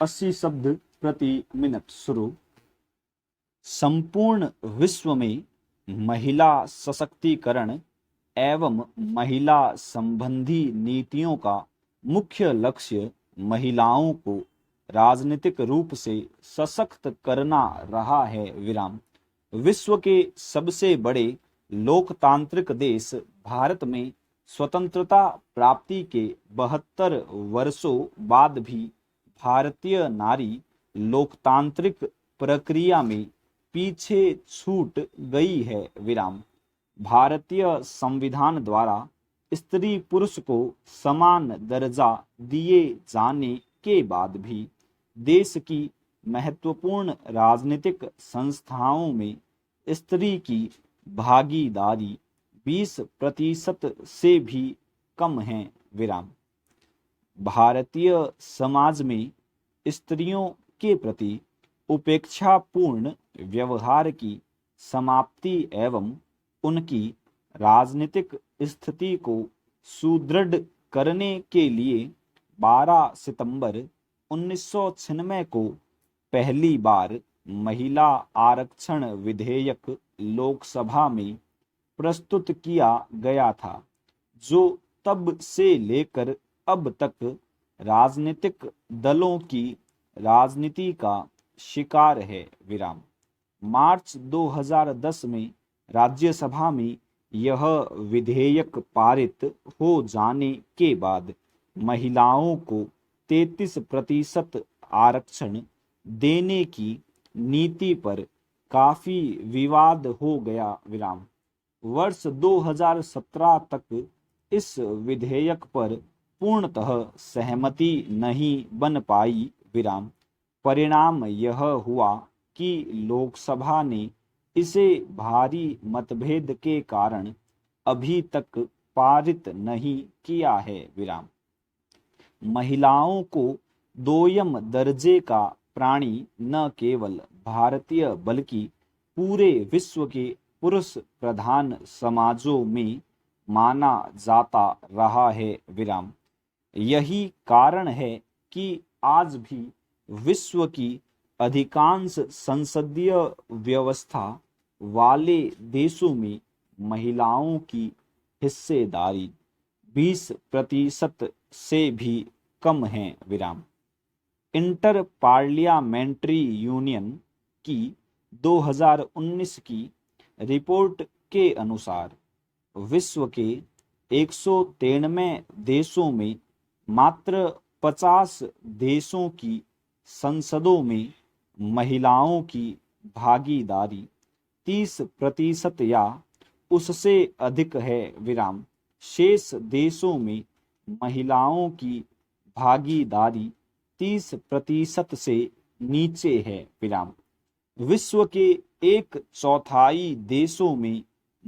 80 शब्द प्रति मिनट शुरू। संपूर्ण विश्व में महिला सशक्तिकरण एवं महिला संबंधी नीतियों का मुख्य लक्ष्य महिलाओं को राजनीतिक रूप से सशक्त करना रहा है। विराम। विश्व के सबसे बड़े लोकतांत्रिक देश भारत में स्वतंत्रता प्राप्ति के 72 वर्षों बाद भी भारतीय नारी लोकतांत्रिक प्रक्रिया में पीछे छूट गई है। विराम। भारतीय संविधान द्वारा स्त्री पुरुष को समान दर्जा दिए जाने के बाद भी देश की महत्वपूर्ण राजनीतिक संस्थाओं में स्त्री की भागीदारी 20% से भी कम है। विराम। भारतीय समाज में स्त्रियों के प्रति उपेक्षापूर्ण व्यवहार की समाप्ति एवं उनकी राजनीतिक स्थिति को सुदृढ़ करने के लिए 12 सितंबर 1996 को पहली बार महिला आरक्षण विधेयक लोकसभा में प्रस्तुत किया गया था, जो तब से लेकर अब तक राजनीतिक दलों की राजनीति का शिकार है। विराम। मार्च 2010 में राज्यसभा में यह विधेयक पारित हो जाने के बाद महिलाओं को 33% आरक्षण देने की नीति पर काफी विवाद हो गया। विराम। वर्ष 2017 तक इस विधेयक पर पूर्णतः सहमति नहीं बन पाई। विराम। परिणाम यह हुआ कि लोकसभा ने इसे भारी मतभेद के कारण अभी तक पारित नहीं किया है। विराम। महिलाओं को दोयम दर्जे का प्राणी न केवल भारतीय बल्कि पूरे विश्व के पुरुष प्रधान समाजों में माना जाता रहा है। विराम। यही कारण है कि आज भी विश्व की अधिकांश संसदीय व्यवस्था वाले देशों में महिलाओं की हिस्सेदारी 20% से भी कम है। विराम। इंटर पार्लियामेंट्री यूनियन की 2019 की रिपोर्ट के अनुसार विश्व के 193 देशों में मात्र 50 देशों की संसदों में महिलाओं की भागीदारी 30% या उससे अधिक है। विराम। शेष देशों में महिलाओं की भागीदारी 30% से नीचे है। विराम। विश्व के 1/4 देशों में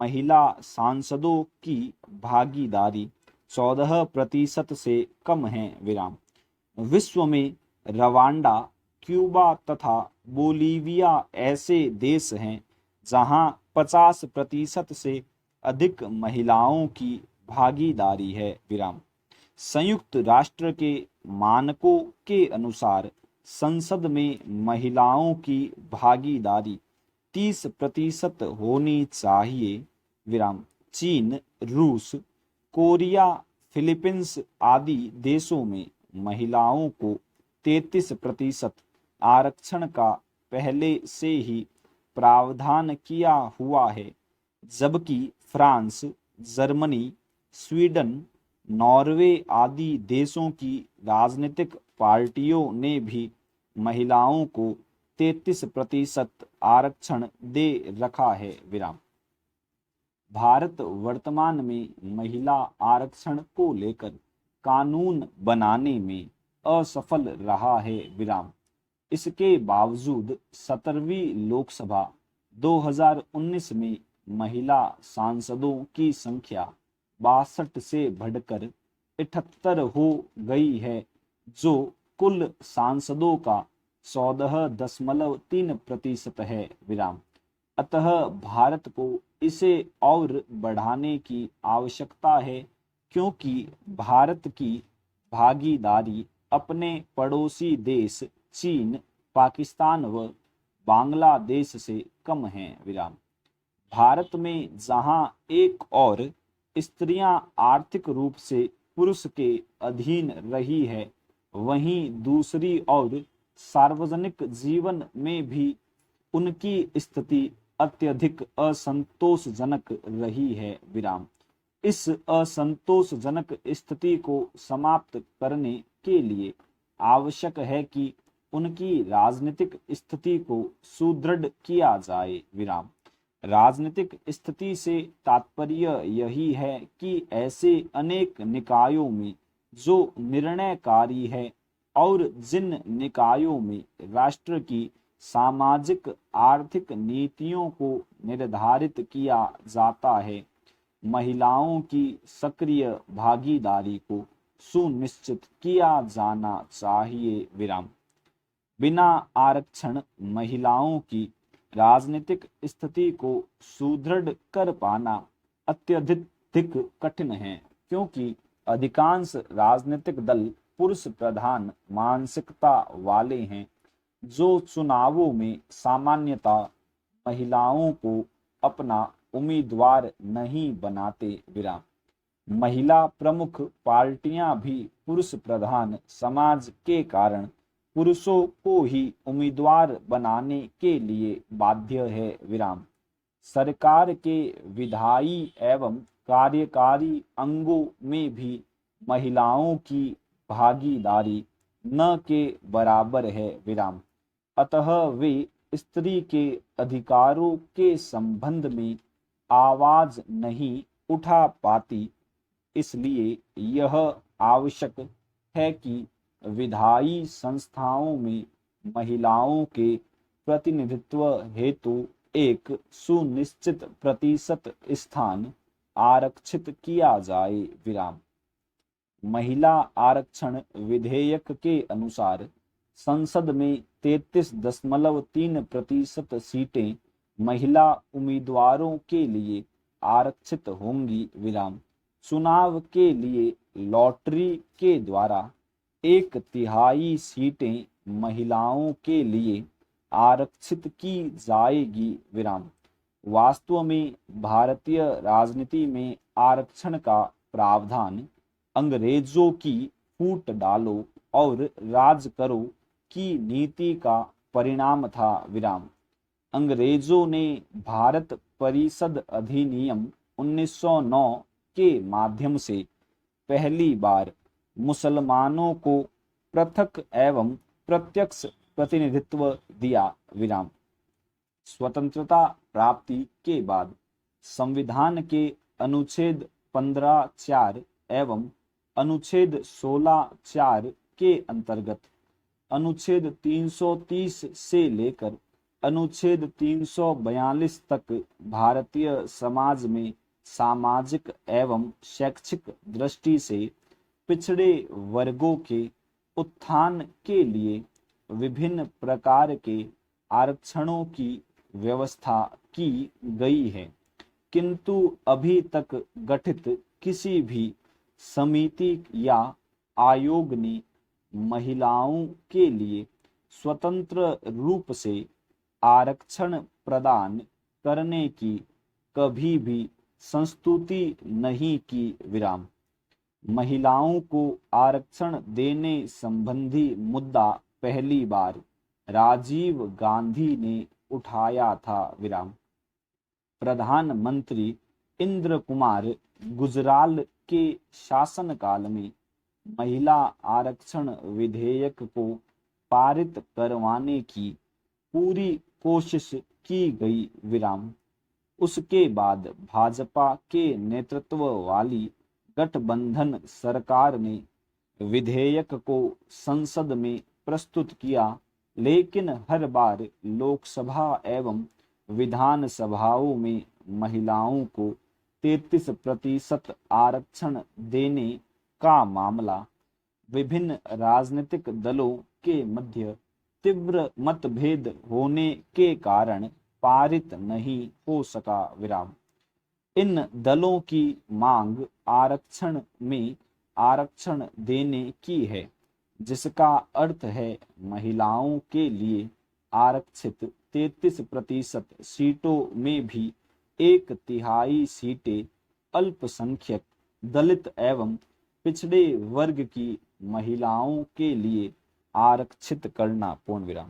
महिला सांसदों की भागीदारी 14% से कम है। विराम। विश्व में रवांडा, क्यूबा तथा बोलीविया ऐसे देश हैं जहां 50% से अधिक महिलाओं की भागीदारी है। विराम। संयुक्त राष्ट्र के मानकों के अनुसार संसद में महिलाओं की भागीदारी 30% होनी चाहिए। विराम। चीन, रूस, कोरिया, फिलीपींस आदि देशों में महिलाओं को 33% आरक्षण का पहले से ही प्रावधान किया हुआ है, जबकि फ्रांस, जर्मनी, स्वीडन, नॉर्वे आदि देशों की राजनीतिक पार्टियों ने भी महिलाओं को 33% आरक्षण दे रखा है। विराम। भारत वर्तमान में महिला आरक्षण को लेकर कानून बनाने में असफल रहा है। विराम। इसके बावजूद 17वीं लोकसभा 2019 में महिला सांसदों की संख्या 62 से बढ़कर 78 हो गई है, जो कुल सांसदों का 14.3% है। विराम। अतः भारत को इसे और बढ़ाने की आवश्यकता है, क्योंकि भारत की भागीदारी अपने पड़ोसी देश चीन, पाकिस्तान व बांग्लादेश से कम हैं। विराम। भारत में जहां एक और स्त्रियां आर्थिक रूप से पुरुष के अधीन रही है, वहीं दूसरी ओर सार्वजनिक जीवन में भी उनकी स्थिति अत्यधिक असंतोषजनक रही है। विराम। इस असंतोषजनक स्थिति को समाप्त करने के लिए आवश्यक है कि उनकी राजनीतिक स्थिति को सुदृढ़ किया जाए। विराम। राजनीतिक स्थिति से तात्पर्य यही है कि ऐसे अनेक निकायों में जो निर्णयकारी है और जिन निकायों में राष्ट्र की सामाजिक आर्थिक नीतियों को निर्धारित किया जाता है, महिलाओं की सक्रिय भागीदारी को सुनिश्चित किया जाना चाहिए। विराम। बिना आरक्षण महिलाओं की राजनीतिक स्थिति को सुदृढ़ कर पाना अत्यधिक कठिन है, क्योंकि अधिकांश राजनीतिक दल पुरुष प्रधान मानसिकता वाले हैं, जो चुनावों में सामान्यतः महिलाओं को अपना उम्मीदवार नहीं बनाते। विराम। महिला प्रमुख पार्टियां भी पुरुष प्रधान समाज के कारण पुरुषों को ही उम्मीदवार बनाने के लिए बाध्य है। विराम। सरकार के विधायी एवं कार्यकारी अंगों में भी महिलाओं की भागीदारी न के बराबर है। विराम। अतः वे स्त्री के अधिकारों के संबंध में आवाज नहीं उठा पाती। इसलिए यह आवश्यक है कि विधायी संस्थाओं में महिलाओं के प्रतिनिधित्व हेतु एक सुनिश्चित प्रतिशत स्थान आरक्षित किया जाए। विराम। महिला आरक्षण विधेयक के अनुसार संसद में 33.3% सीटें महिला उम्मीदवारों के लिए आरक्षित होंगी। विराम। चुनाव के लिए लॉटरी के द्वारा 1/3 सीटें महिलाओं के लिए आरक्षित की जाएगी। विराम। वास्तव में भारतीय राजनीति में आरक्षण का प्रावधान अंग्रेजों की फूट डालो और राज करो की नीति का परिणाम था। विराम। अंग्रेजों ने भारत परिषद अधिनियम 1909 के माध्यम से पहली बार मुसलमानों को पृथक एवं प्रत्यक्ष प्रतिनिधित्व दिया। विराम। स्वतंत्रता प्राप्ति के बाद संविधान के अनुच्छेद 15(4) एवं अनुच्छेद 16(4) के अंतर्गत अनुच्छेद 330 से लेकर अनुच्छेद 342 तक भारतीय समाज में सामाजिक एवं शैक्षिक दृष्टि से पिछड़े वर्गों के उत्थान के लिए विभिन्न प्रकार के आरक्षणों की व्यवस्था की गई है, किंतु अभी तक गठित किसी भी समिति या आयोग ने महिलाओं के लिए स्वतंत्र रूप से आरक्षण प्रदान करने की कभी भी संस्तुति नहीं की। विराम। महिलाओं को आरक्षण देने संबंधी मुद्दा पहली बार राजीव गांधी ने उठाया था। विराम। प्रधानमंत्री इंद्र कुमार गुजराल के शासनकाल में महिला आरक्षण विधेयक को पारित करवाने की पूरी कोशिश की गई। विराम। उसके बाद भाजपा के नेतृत्व वाली गठबंधन सरकार ने विधेयक को संसद में प्रस्तुत किया, लेकिन हर बार लोकसभा एवं विधान सभाओं में महिलाओं को 33% आरक्षण देने का मामला विभिन्न राजनीतिक दलों के मध्य तीव्र मतभेद होने के कारण पारित नहीं हो सका। विराम। इन दलों की मांग आरक्षण में आरक्षण देने की है, जिसका अर्थ है महिलाओं के लिए आरक्षित 33% सीटों में भी 1/3 सीटें अल्पसंख्यक, दलित एवं पिछड़े वर्ग की महिलाओं के लिए आरक्षित करना। पूर्ण विराम।